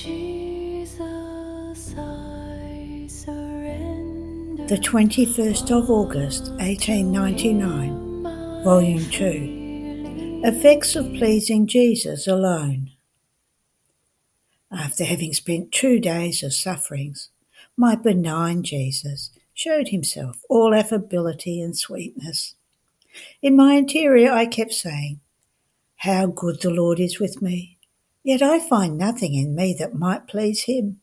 Jesus, I surrender. The 21st of August, 1899, Volume 2. Effects of Pleasing Jesus Alone. After having spent 2 days of sufferings, my benign Jesus showed himself all affability and sweetness. In my interior I kept saying, "How good the Lord is with me, yet I find nothing in me that might please him."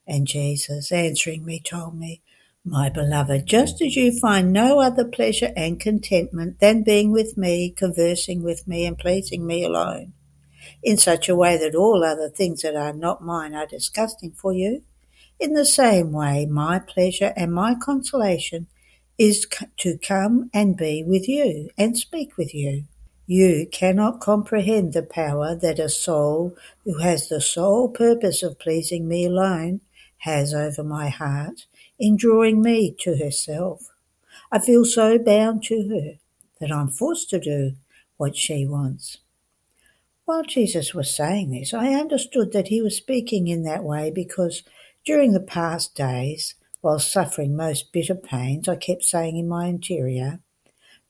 And Jesus, answering me, told me, "My beloved, just as you find no other pleasure and contentment than being with me, conversing with me, and pleasing me alone, in such a way that all other things that are not mine are disgusting for you, in the same way my pleasure and my consolation is to come and be with you and speak with you. You cannot comprehend the power that a soul who has the sole purpose of pleasing me alone has over my heart in drawing me to herself. I feel so bound to her that I'm forced to do what she wants." While Jesus was saying this, I understood that he was speaking in that way because during the past days, while suffering most bitter pains, I kept saying in my interior,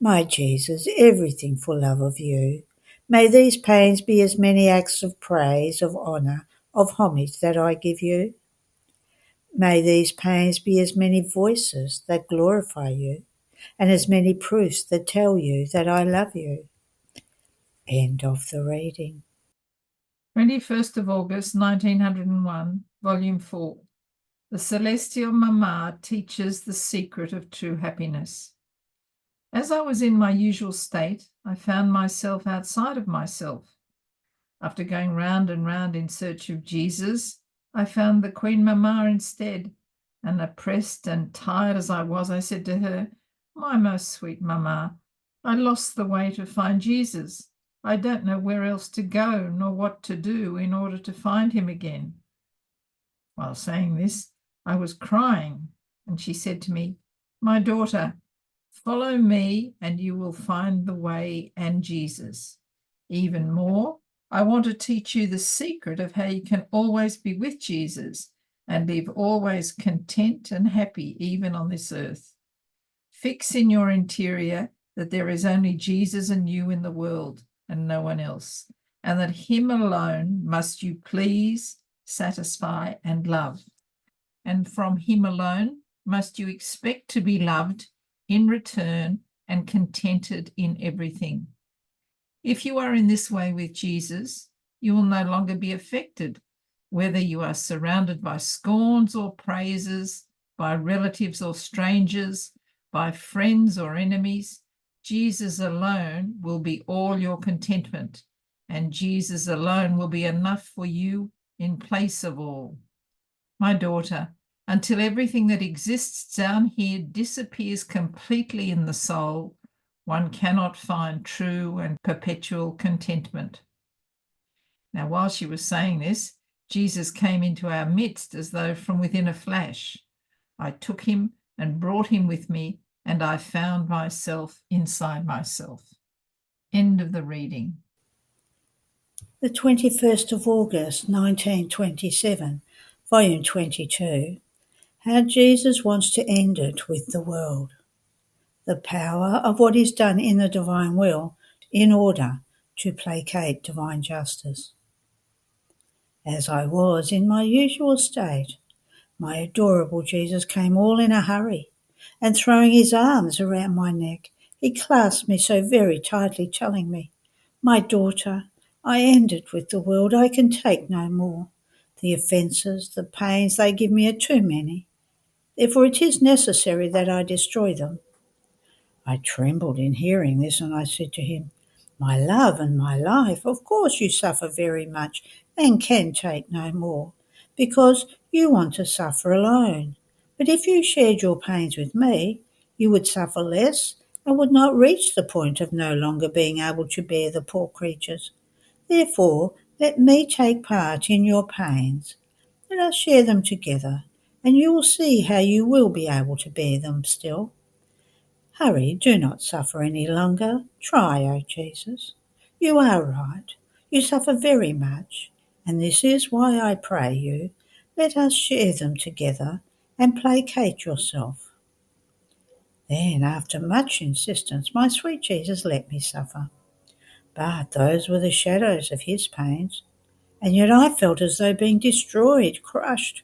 "My Jesus, everything for love of you. May these pains be as many acts of praise, of honour, of homage that I give you. May these pains be as many voices that glorify you, and as many proofs that tell you that I love you." End of the reading. 21st of August, 1901, Volume 4. The Celestial Mama teaches the secret of true happiness. As I was in my usual state, I found myself outside of myself. After going round and round in search of Jesus, I found the Queen Mama instead, and oppressed and tired as I was, I said to her, "My most sweet Mama, I lost the way to find Jesus. I don't know where else to go nor what to do in order to find him again." While saying this, I was crying, and she said to me, "My daughter, follow me and you will find the way and Jesus. Even more, I want to teach you the secret of how you can always be with Jesus and live always content and happy even on this earth. Fix in your interior that there is only Jesus and you in the world and no one else, and that him alone must you please, satisfy, and love. And from him alone must you expect to be loved in return and contented in everything. If you are in this way with Jesus, you will no longer be affected, whether you are surrounded by scorns or praises, by relatives or strangers, by friends or enemies. Jesus alone will be all your contentment, and Jesus alone will be enough for you in place of all. My daughter, until everything that exists down here disappears completely in the soul, one cannot find true and perpetual contentment. Now, while she was saying this, Jesus came into our midst as though from within a flash. I took him and brought him with me, and I found myself inside myself. End of the reading. The 21st of August, 1927, Volume 22. How Jesus Wants to End It with the World. The power of what is done in the divine will in order to placate divine justice. As I was in my usual state, my adorable Jesus came all in a hurry, and throwing his arms around my neck, he clasped me so very tightly, telling me, "My daughter, I end it with the world. I can take no more. The offences, the pains they give me are too many. Therefore it is necessary that I destroy them." I trembled in hearing this, and I said to him, "My love and my life, of course you suffer very much and can take no more, because you want to suffer alone. But if you shared your pains with me, you would suffer less and would not reach the point of no longer being able to bear the poor creatures. Therefore, let me take part in your pains. Let us share them together, and you will see how you will be able to bear them still. Hurry, do not suffer any longer. Try, O Jesus. You are right. You suffer very much. And this is why I pray you, let us share them together and placate yourself. Then, after much insistence, my sweet Jesus let me suffer. But those were the shadows of his pains, and yet I felt as though being destroyed, crushed.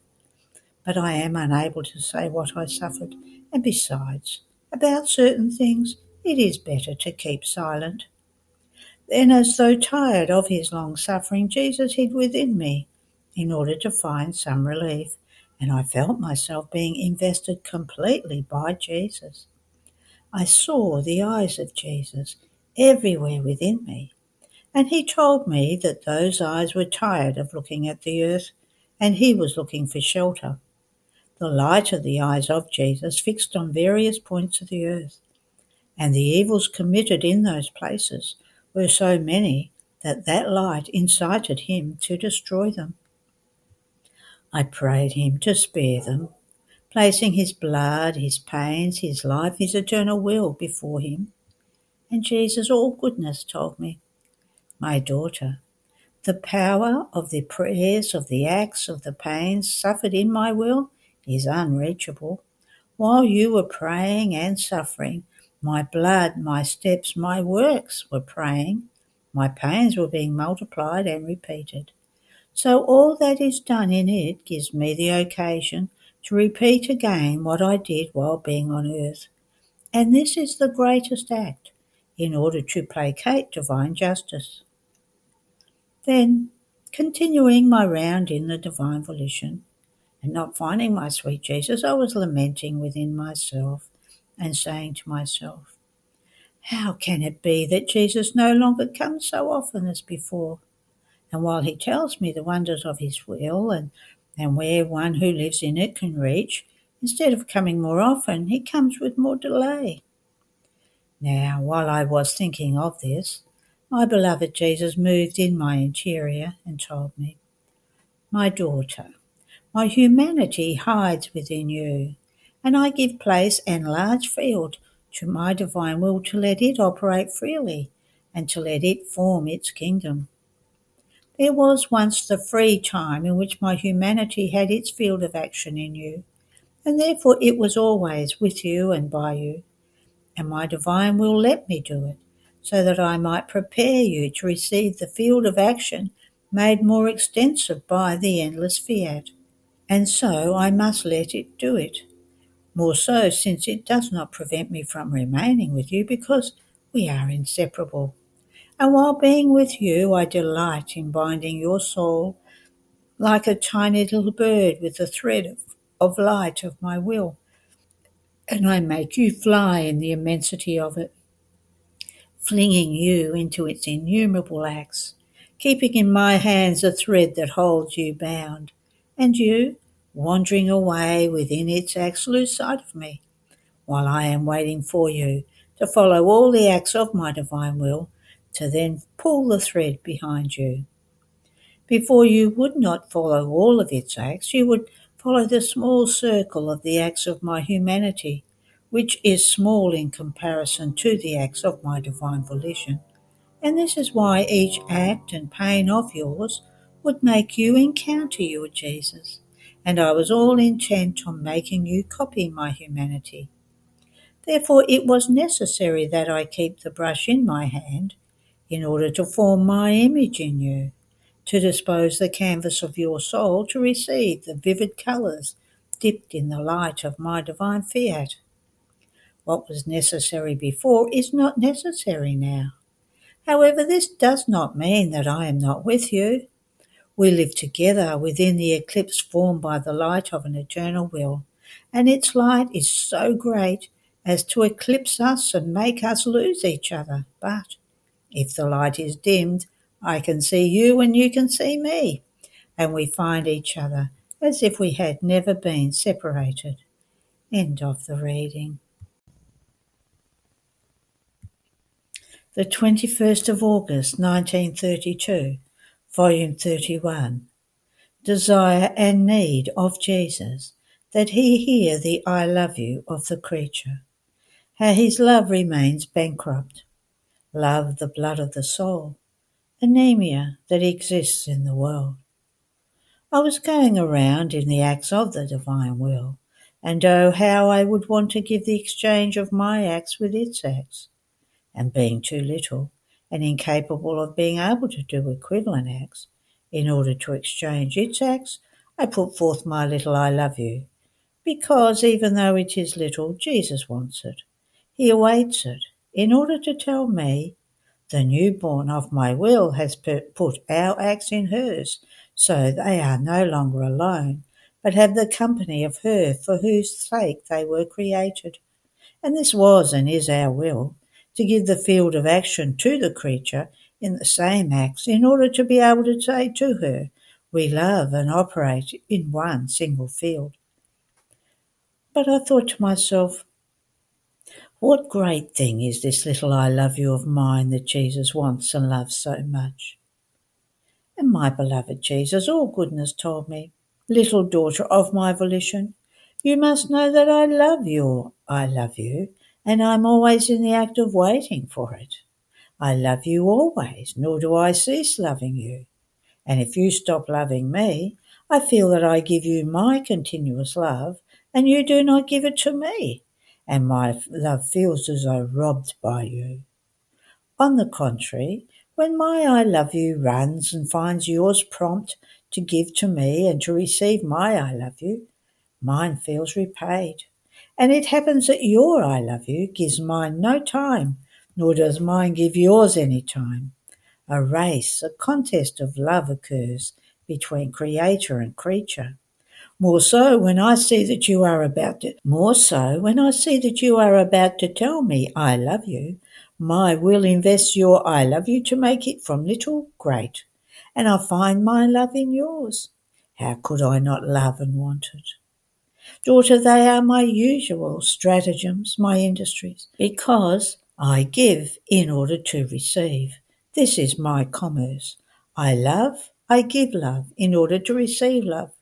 But I am unable to say what I suffered, and besides, about certain things it is better to keep silent. Then, as though tired of his long suffering, Jesus hid within me in order to find some relief, and I felt myself being invested completely by Jesus. I saw the eyes of Jesus everywhere within me, and he told me that those eyes were tired of looking at the earth, and he was looking for shelter. The light of the eyes of Jesus fixed on various points of the earth, and the evils committed in those places were so many that light incited him to destroy them. I prayed him to spare them, placing his blood, his pains, his life, his eternal will before him. And Jesus, all goodness, told me, my daughter, the power of the prayers, of the acts, of the pains suffered in my will is unreachable. While you were praying and suffering, my blood, my steps, my works were praying. My pains were being multiplied and repeated. So all that is done in it gives me the occasion to repeat again what I did while being on earth. And this is the greatest act, in order to placate divine justice. Then, continuing my round in the divine volition, and not finding my sweet Jesus, I was lamenting within myself and saying to myself, how can it be that Jesus no longer comes so often as before? And while he tells me the wonders of his will and where one who lives in it can reach, instead of coming more often, he comes with more delay. Now, while I was thinking of this, my beloved Jesus moved in my interior and told me, my daughter, my humanity hides within you, and I give place and large field to my divine will to let it operate freely and to let it form its kingdom. There was once the free time in which my humanity had its field of action in you, and therefore it was always with you and by you, and my divine will let me do it, so that I might prepare you to receive the field of action made more extensive by the endless fiat. And so I must let it do it, more so since it does not prevent me from remaining with you, because we are inseparable. And while being with you, I delight in binding your soul like a tiny little bird with the thread of light of my will, and I make you fly in the immensity of it, flinging you into its innumerable acts, keeping in my hands a thread that holds you bound, and you, wandering away within its acts, lose sight of me, while I am waiting for you to follow all the acts of my divine will, to then pull the thread behind you. Before you would not follow all of its acts, you would follow the small circle of the acts of my humanity, which is small in comparison to the acts of my divine volition. And this is why each act and pain of yours would make you encounter your Jesus, and I was all intent on making you copy my humanity. Therefore it was necessary that I keep the brush in my hand in order to form my image in you, to dispose the canvas of your soul to receive the vivid colours dipped in the light of my divine fiat. What was necessary before is not necessary now. However, this does not mean that I am not with you. We live together within the eclipse formed by the light of an eternal will, and its light is so great as to eclipse us and make us lose each other. But if the light is dimmed, I can see you and you can see me, and we find each other as if we had never been separated. End of the reading. The 21st of August, 1932, Volume 31. Desire and need of Jesus, that he hear the I love you of the creature. How his love remains bankrupt. Love, the blood of the soul. Anemia that exists in the world. I was going around in the acts of the divine will, and oh, how I would want to give the exchange of my acts with its acts. And being too little and incapable of being able to do equivalent acts, in order to exchange its acts, I put forth my little I love you, because even though it is little, Jesus wants it. He awaits it, in order to tell me, the newborn of my will has put our acts in hers, so they are no longer alone, but have the company of her for whose sake they were created. And this was and is our will, to give the field of action to the creature in the same acts, in order to be able to say to her, we love and operate in one single field. But I thought to myself, what great thing is this little I love you of mine that Jesus wants and loves so much? And my beloved Jesus, all goodness, told me, little daughter of my volition, you must know that I love you, and I'm always in the act of waiting for it. I love you always, nor do I cease loving you. And if you stop loving me, I feel that I give you my continuous love, and you do not give it to me, and my love feels as though robbed by you. On the contrary, when my I love you runs and finds yours prompt to give to me and to receive my I love you, mine feels repaid. And it happens that your I love you gives mine no time, nor does mine give yours any time. A race, a contest of love occurs between creator and creature. More so when I see that you are about to tell me I love you, my will invests your I love you to make it from little great, and I find my love in yours. How could I not love and want it? Daughter, they are my usual stratagems, my industries, because I give in order to receive. This is my commerce. I love, I give love in order to receive love.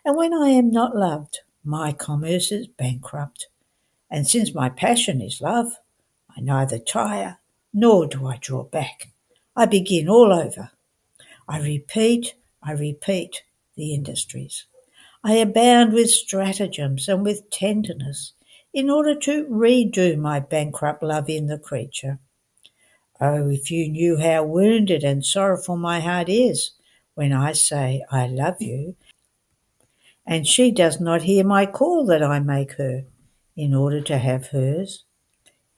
And when I am not loved, my commerce is bankrupt. And since my passion is love, I neither tire nor do I draw back. I begin all over. I repeat the industries. I abound with stratagems and with tenderness in order to redo my bankrupt love in the creature. Oh, if you knew how wounded and sorrowful my heart is when I say I love you, and she does not hear my call that I make her in order to have hers.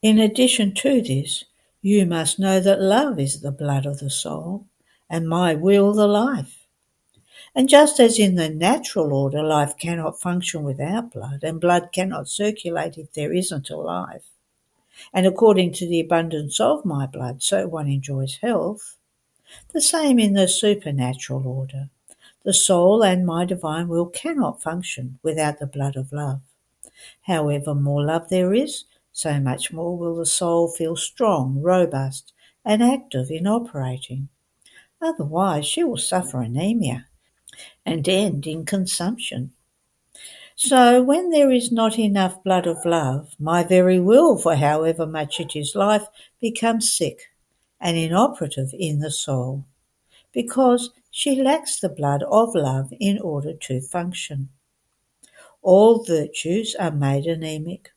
In addition to this, you must know that love is the blood of the soul, and my will the life. And just as in the natural order life cannot function without blood, and blood cannot circulate if there isn't a life, and according to the abundance of my blood, so one enjoys health, the same in the supernatural order. The soul and my divine will cannot function without the blood of love. However more love there is, so much more will the soul feel strong, robust, and active in operating. Otherwise she will suffer anemia and end in consumption. So when there is not enough blood of love, my very will, for however much it is life, becomes sick and inoperative in the soul, because she lacks the blood of love in order to function. All virtues are made anemic,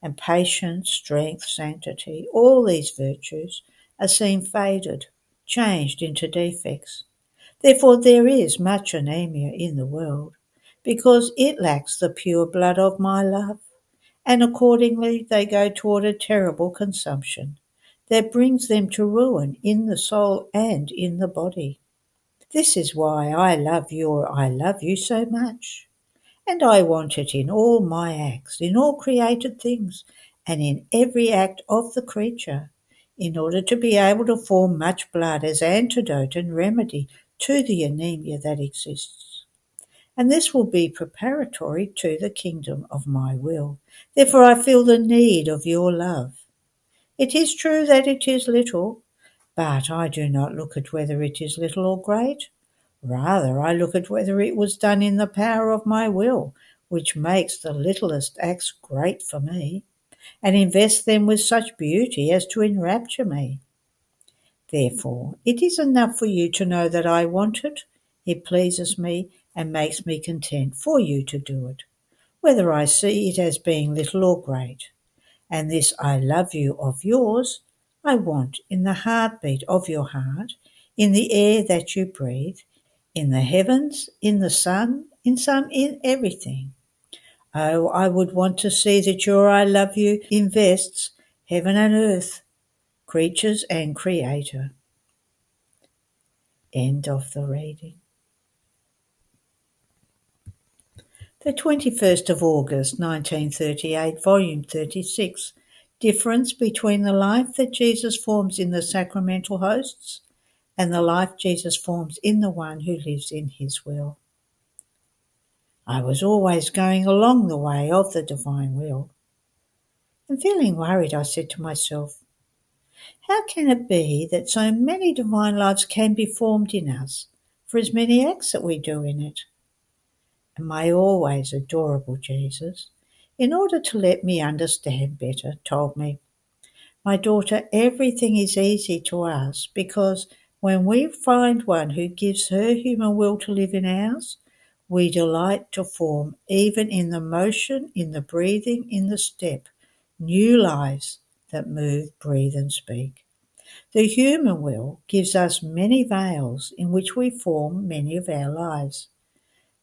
and patience, strength, sanctity, all these virtues are seen faded, changed into defects. Therefore there is much anemia in the world, because it lacks the pure blood of my love, and accordingly they go toward a terrible consumption that brings them to ruin in the soul and in the body. This is why I love you so much, and I want it in all my acts, in all created things, and in every act of the creature, in order to be able to form much blood as antidote and remedy to the anemia that exists. And this will be preparatory to the kingdom of my will. Therefore I feel the need of your love. It is true that it is little, but I do not look at whether it is little or great. Rather, I look at whether it was done in the power of my will, which makes the littlest acts great for me, and invests them with such beauty as to enrapture me. Therefore, it is enough for you to know that I want it It pleases me and makes me content for you to do it, whether I see it as being little or great. And this I love you of yours, I want in the heartbeat of your heart, in the air that you breathe, in the heavens, in the sun, in everything. Oh, I would want to see that your I love you invests heaven and earth, creatures and creator. End of the reading. The 21st of August 1938, volume 36, difference between the life that Jesus forms in the sacramental hosts and the life Jesus forms in the one who lives in his will. I was always going along the way of the divine will. And feeling worried, I said to myself, how can it be that so many divine lives can be formed in us for as many acts that we do in it? And my always adorable Jesus, in order to let me understand better, told me, my daughter, everything is easy to us because when we find one who gives her human will to live in ours, we delight to form, even in the motion, in the breathing, in the step, new lives that move, breathe and speak. The human will gives us many veils in which we form many of our lives.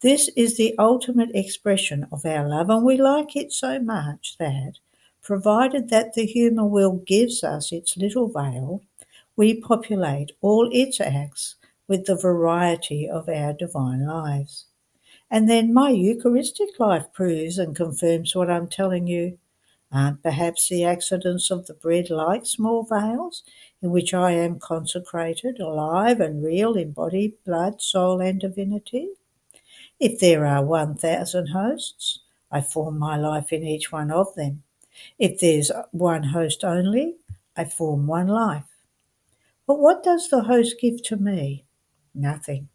This is the ultimate expression of our love, and we like it so much that, provided that the human will gives us its little veil, we populate all its acts with the variety of our divine lives. And then my Eucharistic life proves and confirms what I'm telling you. Aren't perhaps the accidents of the bread like small veils in which I am consecrated, alive and real in body, blood, soul and divinity? If there are 1,000 hosts, I form my life in each one of them. If there's one host only, I form one life. But what does the host give to me? Nothing.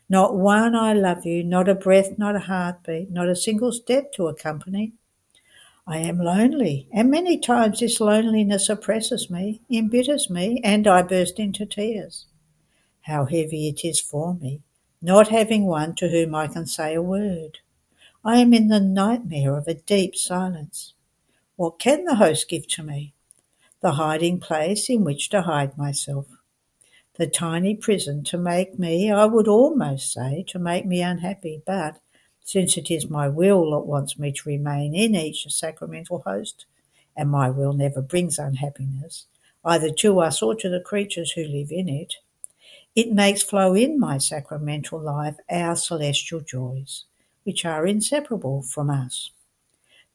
Not one I love you, not a breath, not a heartbeat, not a single step to accompany. I am lonely, and many times this loneliness oppresses me, embitters me, and I burst into tears. How heavy it is for me, not having one to whom I can say a word. I am in the nightmare of a deep silence. What can the host give to me? The hiding place in which to hide myself. The tiny prison to make me, I would almost say, to make me unhappy, but since it is my will that wants me to remain in each sacramental host, and my will never brings unhappiness, either to us or to the creatures who live in it, it makes flow in my sacramental life our celestial joys, which are inseparable from us.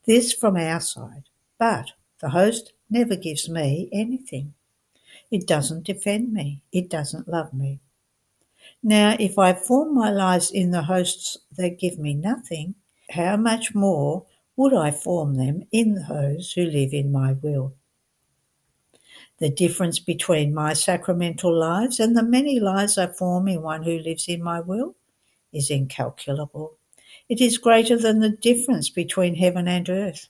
This from our side, but the host never gives me anything. It doesn't defend me. It doesn't love me. Now, if I form my lives in the hosts that give me nothing, how much more would I form them in those who live in my will? The difference between my sacramental lives and the many lives I form in one who lives in my will is incalculable. It is greater than the difference between heaven and earth.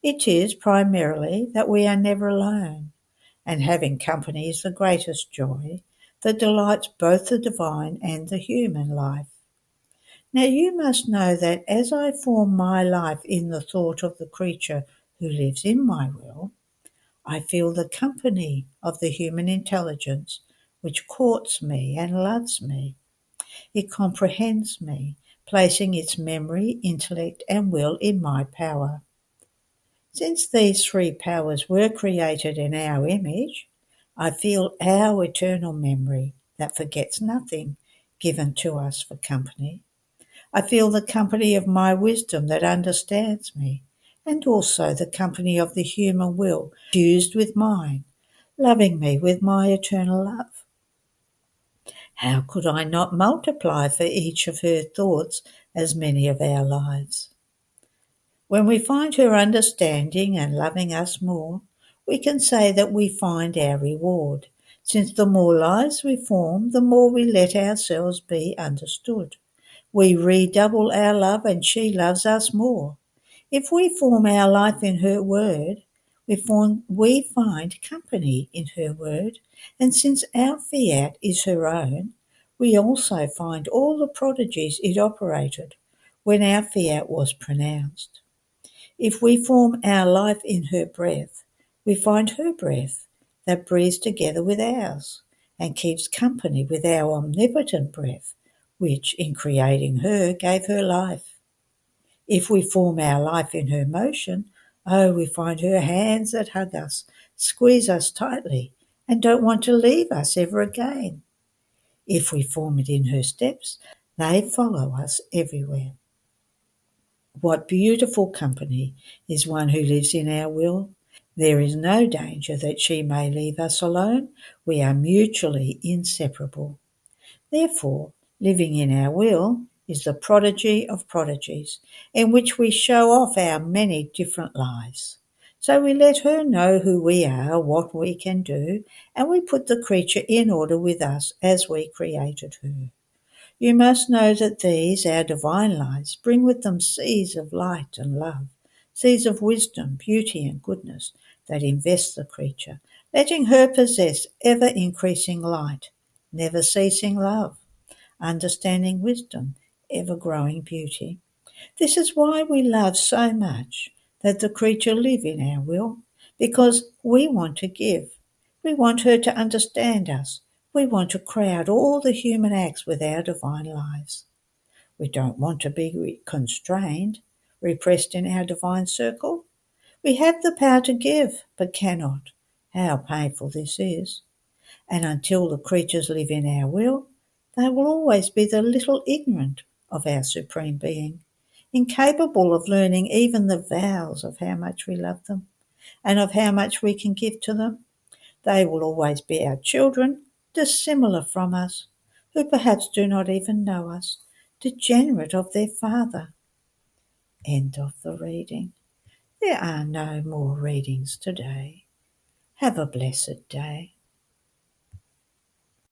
It is primarily that we are never alone, and having company is the greatest joy that delights both the divine and the human life. Now you must know that as I form my life in the thought of the creature who lives in my will, I feel the company of the human intelligence which courts me and loves me. It comprehends me, placing its memory, intellect and will in my power. Since these three powers were created in our image, I feel our eternal memory that forgets nothing given to us for company. I feel the company of my wisdom that understands me, and also the company of the human will fused with mine, loving me with my eternal love. How could I not multiply for each of her thoughts as many of our lives? When we find her understanding and loving us more, we can say that we find our reward, since the more lives we form, the more we let ourselves be understood. We redouble our love and she loves us more. If we form our life in her word, we find company in her word, and since our fiat is her own, we also find all the prodigies it operated when our fiat was pronounced. If we form our life in her breath, we find her breath that breathes together with ours and keeps company with our omnipotent breath, which in creating her gave her life. If we form our life in her motion, we find her hands that hug us, squeeze us tightly, and don't want to leave us ever again. If we form it in her steps, they follow us everywhere. What beautiful company is one who lives in our will. There is no danger that she may leave us alone. We are mutually inseparable. Therefore, living in our will is the prodigy of prodigies, in which we show off our many different lives. So we let her know who we are, what we can do, and we put the creature in order with us as we created her. You must know that these, our divine lives, bring with them seeds of light and love, seeds of wisdom, beauty and goodness that invest the creature, letting her possess ever-increasing light, never-ceasing love, understanding wisdom, ever-growing beauty. This is why we love so much that the creature live in our will, because we want to give. We want her to understand us. We want to crowd all the human acts with our divine lives. We don't want to be constrained, repressed in our divine circle. We have the power to give, but cannot. How painful this is. And until the creatures live in our will, they will always be the little ignorant of our Supreme Being, incapable of learning even the vows of how much we love them and of how much we can give to them. They will always be our children, dissimilar from us, who perhaps do not even know us, degenerate of their father. End of the reading. There are no more readings today. Have a blessed day.